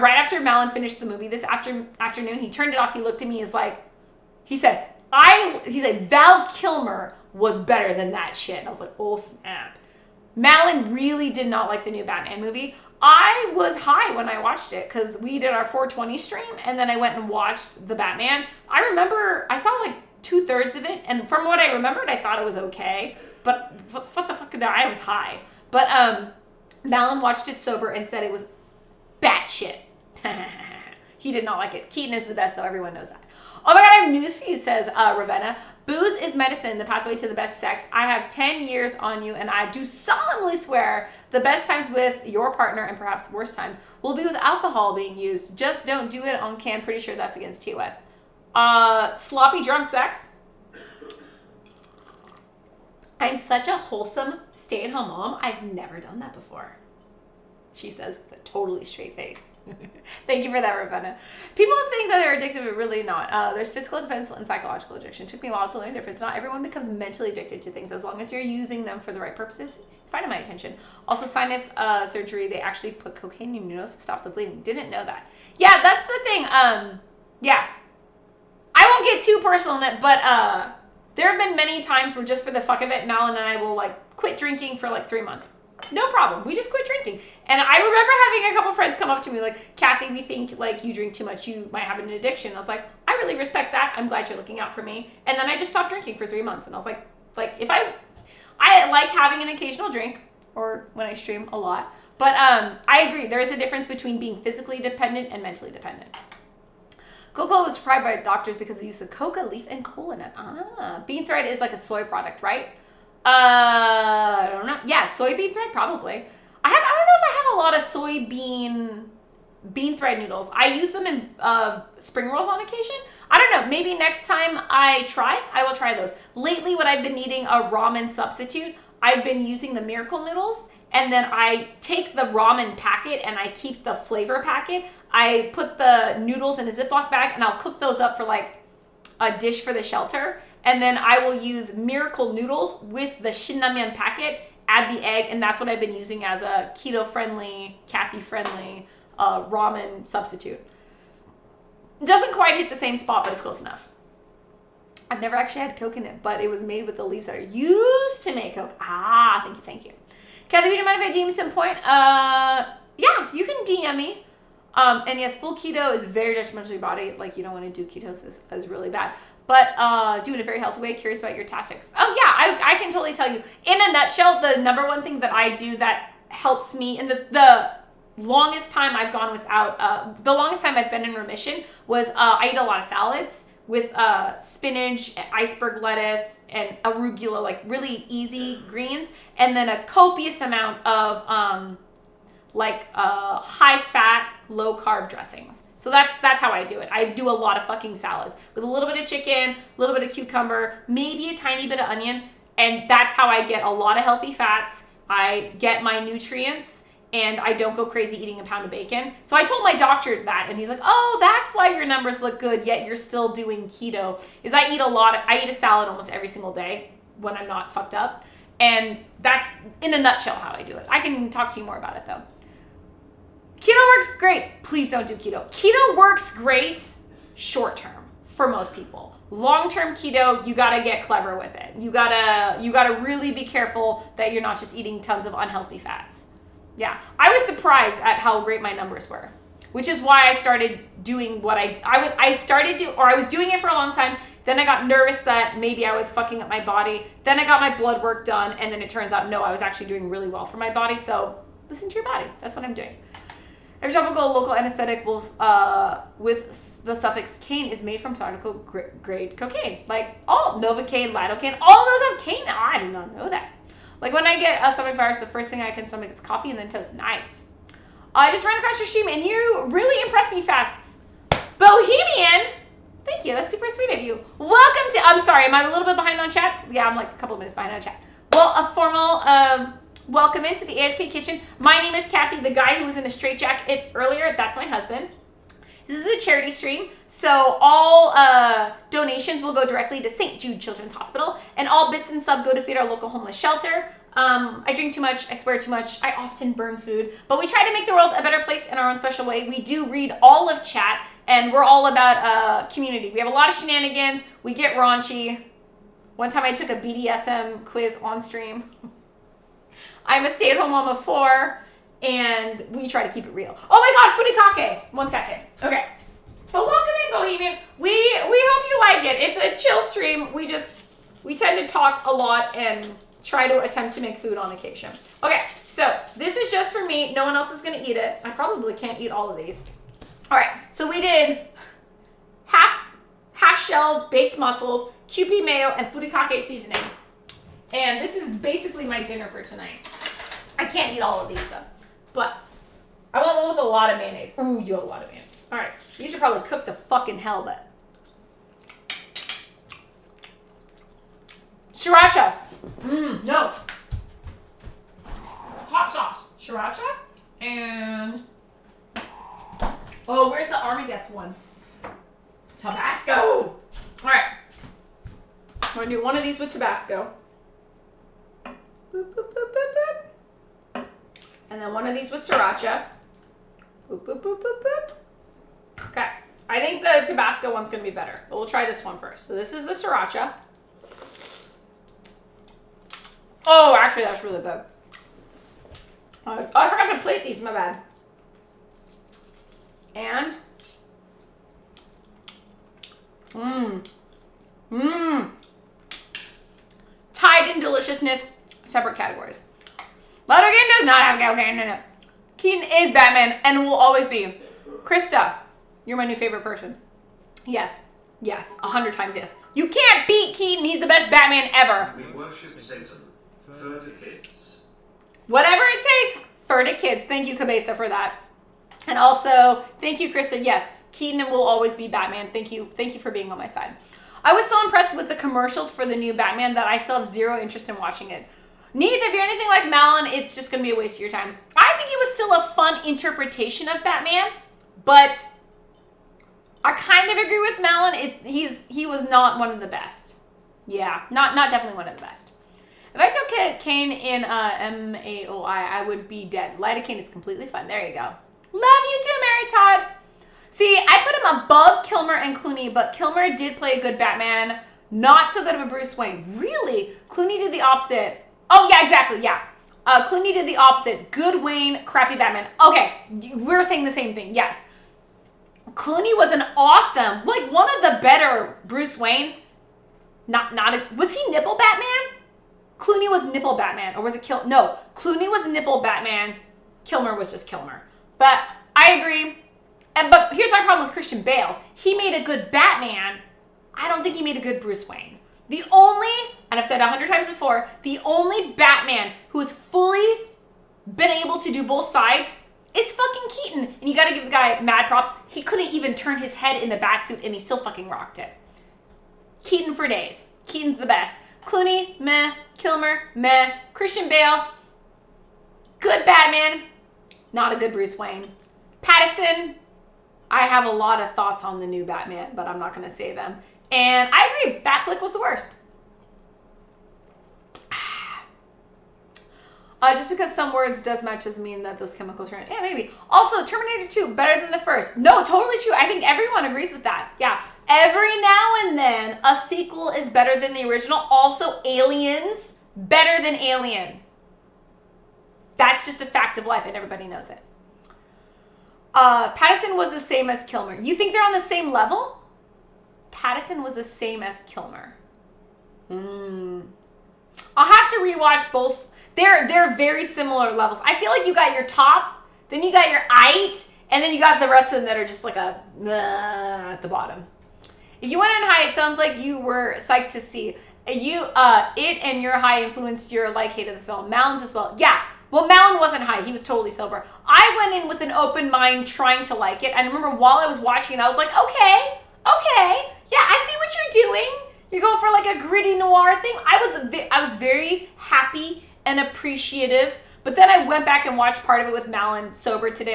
right after Malin finished the movie this afternoon, he turned it off. He looked at me. He said, Val Kilmer was better than that shit. And I was like, oh snap. Malin really did not like the new Batman movie. I was high when I watched it because we did our 420 stream and then I went and watched the Batman. I remember I saw like 2/3 of it, and from what I remembered, I thought it was okay. But I was high. But Malin watched it sober and said it was batshit. He did not like it. Keaton is the best, though. Everyone knows that. Oh my God, I have news for you, says Ravenna. Booze is medicine, the pathway to the best sex. I have 10 years on you, and I do solemnly swear the best times with your partner, and perhaps worst times, will be with alcohol being used. Just don't do it on can. Pretty sure that's against TOS. Sloppy drunk sex. I'm such a wholesome stay-at-home mom. I've never done that before. She says with a totally straight face. Thank you for that, Ravenna. People think that they're addictive, but really not. There's physical dependence and psychological addiction. It took me a while to learn the difference. Not everyone becomes mentally addicted to things. As long as you're using them for the right purposes, it's fine in my attention. Also, sinus surgery, they actually put cocaine in your nose to stop the bleeding. Didn't know that. Yeah, that's the thing. Yeah. I won't get too personal in it, but there have been many times where just for the fuck of it, Malin and I will like quit drinking for like 3 months. No problem. We just quit drinking. And I remember having a couple friends come up to me like, Kathy, we think like you drink too much. You might have an addiction. I was like, I really respect that. I'm glad you're looking out for me. And then I just stopped drinking for 3 months. And I was like if I like having an occasional drink or when I stream a lot. But I agree. There is a difference between being physically dependent and mentally dependent. Coca-Cola was prescribed by doctors because of the use of coca leaf and cola in it. Bean thread is like a soy product, right? I don't know. Yeah, soybean thread, probably. I don't know if I have a lot of soybean bean thread noodles. I use them in spring rolls on occasion. I don't know. Maybe next time I will try those. Lately, when I've been needing a ramen substitute, I've been using the Miracle noodles. And then I take the ramen packet and I keep the flavor packet. I put the noodles in a Ziploc bag and I'll cook those up for like a dish for the shelter. And then I will use Miracle noodles with the Shinramen packet, add the egg, and that's what I've been using as a keto-friendly, Kathy-friendly ramen substitute. It doesn't quite hit the same spot, but it's close enough. I've never actually had Coke in it, but it was made with the leaves that are used to make Coke. Thank you. Kathy, would you mind if I DM you some point? Yeah, you can DM me. And yes, full keto is very detrimental to your body. Like, you don't want to do ketosis. Is really bad. But do it in a very healthy way. Curious about your tactics. Oh, yeah, I can totally tell you. In a nutshell, the number one thing that I do that helps me, and the longest time I've gone without, the longest time I've been in remission was I eat a lot of salads with spinach, iceberg lettuce, and arugula, like really easy greens, and then a copious amount of high-fat, low-carb dressings. So that's how I do it. I do a lot of fucking salads with a little bit of chicken, a little bit of cucumber, maybe a tiny bit of onion, and that's how I get a lot of healthy fats. I get my nutrients, and I don't go crazy eating a pound of bacon. So I told my doctor that, and he's like, oh, that's why your numbers look good, yet you're still doing keto. Is I eat a salad almost every single day when I'm not fucked up. And that's, in a nutshell, how I do it. I can talk to you more about it, though. Keto works great. Please don't do keto. Keto works great short term for most people. Long-term keto, you gotta get clever with it. You gotta really be careful that you're not just eating tons of unhealthy fats. Yeah, I was surprised at how great my numbers were, which is why I started doing what I was doing it for a long time. Then I got nervous that maybe I was fucking up my body. Then I got my blood work done, and then it turns out, no, I was actually doing really well for my body. So listen to your body. That's what I'm doing. Every topical local anesthetic will, with the suffix cane is made from particle grade cocaine. Like all Novocaine, lidocaine, all those have cane. I did not know that. Like when I get a stomach virus, the first thing I can stomach is coffee and then toast. Nice. I just ran across your stream and you really impressed me fast. Bohemian. Thank you. That's super sweet of you. Welcome to, I'm sorry, am I a little bit behind on chat? Yeah, I'm like a couple of minutes behind on chat. Well, a formal welcome into the AFK kitchen. My name is Kathy, the guy who was in a straitjacket earlier. That's my husband. This is a charity stream, so all donations will go directly to St. Jude Children's Hospital, and all bits and sub go to feed our local homeless shelter. I drink too much, I swear too much, I often burn food, but we try to make the world a better place in our own special way. We do read all of chat, and we're all about community. We have a lot of shenanigans, we get raunchy. One time I took a BDSM quiz on stream. I'm a stay-at-home mom of 4, and we try to keep it real. Oh my God, furikake. 1 second. Okay. But welcome in, Bohemian. We hope you like it. It's a chill stream. We tend to talk a lot and try to attempt to make food on occasion. Okay, so this is just for me. No one else is gonna eat it. I probably can't eat all of these. All right, so we did half shell baked mussels, Kewpie mayo, and furikake seasoning. And this is basically my dinner for tonight. I can't eat all of these though, but I want one with a lot of mayonnaise. Ooh, you have a lot of mayonnaise. All right, these are probably cooked to fucking hell, but. Sriracha. No. Hot sauce. Sriracha. And. Oh, where's the Army Gets one? Tabasco. All right. I'm going to do one of these with Tabasco. Boop, boop, boop, boop, boop. And then one of these with Sriracha. Boop, boop, boop, boop, boop. Okay. I think the Tabasco one's going to be better, but we'll try this one first. So this is the Sriracha. Oh, actually, that's really good. Oh, I forgot to plate these. My bad. And. Tied in deliciousness, separate categories. Letterkenny does not have cocaine in it. Keaton is Batman and will always be. Krista, you're my new favorite person. Yes. Yes. 100 times yes. You can't beat Keaton. He's the best Batman ever. We worship Satan. For the kids. Whatever it takes for the kids. Thank you, Cabeza, for that. And also, thank you, Krista. Yes, Keaton will always be Batman. Thank you for being on my side. I was so impressed with the commercials for the new Batman that I still have zero interest in watching it. Neith, if you're anything like Malin, it's just going to be a waste of your time. I think it was still a fun interpretation of Batman, but I kind of agree with Malin. He was not one of the best. Yeah, not definitely one of the best. If I took Kane in MAOI, I would be dead. Lidocaine is completely fine. There you go. Love you too, Mary Todd. See, I put him above Kilmer and Clooney, but Kilmer did play a good Batman. Not so good of a Bruce Wayne. Really? Clooney did the opposite. Oh, yeah, exactly, yeah. Clooney did the opposite. Good Wayne, crappy Batman. Okay, we're saying the same thing, yes. Clooney was an awesome, like one of the better Bruce Waynes. Was he nipple Batman? Clooney was nipple Batman, or was it No, Clooney was nipple Batman. Kilmer was just Kilmer. But I agree. But here's my problem with Christian Bale. He made a good Batman. I don't think he made a good Bruce Wayne. The only, and I've said 100 times before, the only Batman who's fully been able to do both sides is fucking Keaton. And you gotta give the guy mad props. He couldn't even turn his head in the Batsuit and he still fucking rocked it. Keaton for days. Keaton's the best. Clooney, meh. Kilmer, meh. Christian Bale, good Batman, not a good Bruce Wayne. Pattinson, I have a lot of thoughts on the new Batman, but I'm not going to say them. And I agree, Batflick was the worst. Just because some words does match doesn't mean that those chemicals are in it. Yeah, maybe. Also, Terminator 2, better than the first. No, totally true. I think everyone agrees with that. Yeah. Every now and then, a sequel is better than the original. Also, Aliens, better than Alien. That's just a fact of life, and everybody knows it. Pattinson was the same as Kilmer. You think they're on the same level? Pattinson was the same as Kilmer. I'll have to rewatch both. They're very similar levels. I feel like you got your top, then you got your height, and then you got the rest of them that are just like a at the bottom. If you went in high, it sounds like you were psyched to see. It and your high influenced your hate of the film. Malin's as well. Yeah. Well, Malin wasn't high. He was totally sober. I went in with an open mind trying to like it. And I remember while I was watching it, I was like, okay. Yeah, I see what you're doing. You're going for like a gritty noir thing. I was very happy and appreciative. But then I went back and watched part of it with Malin sober today.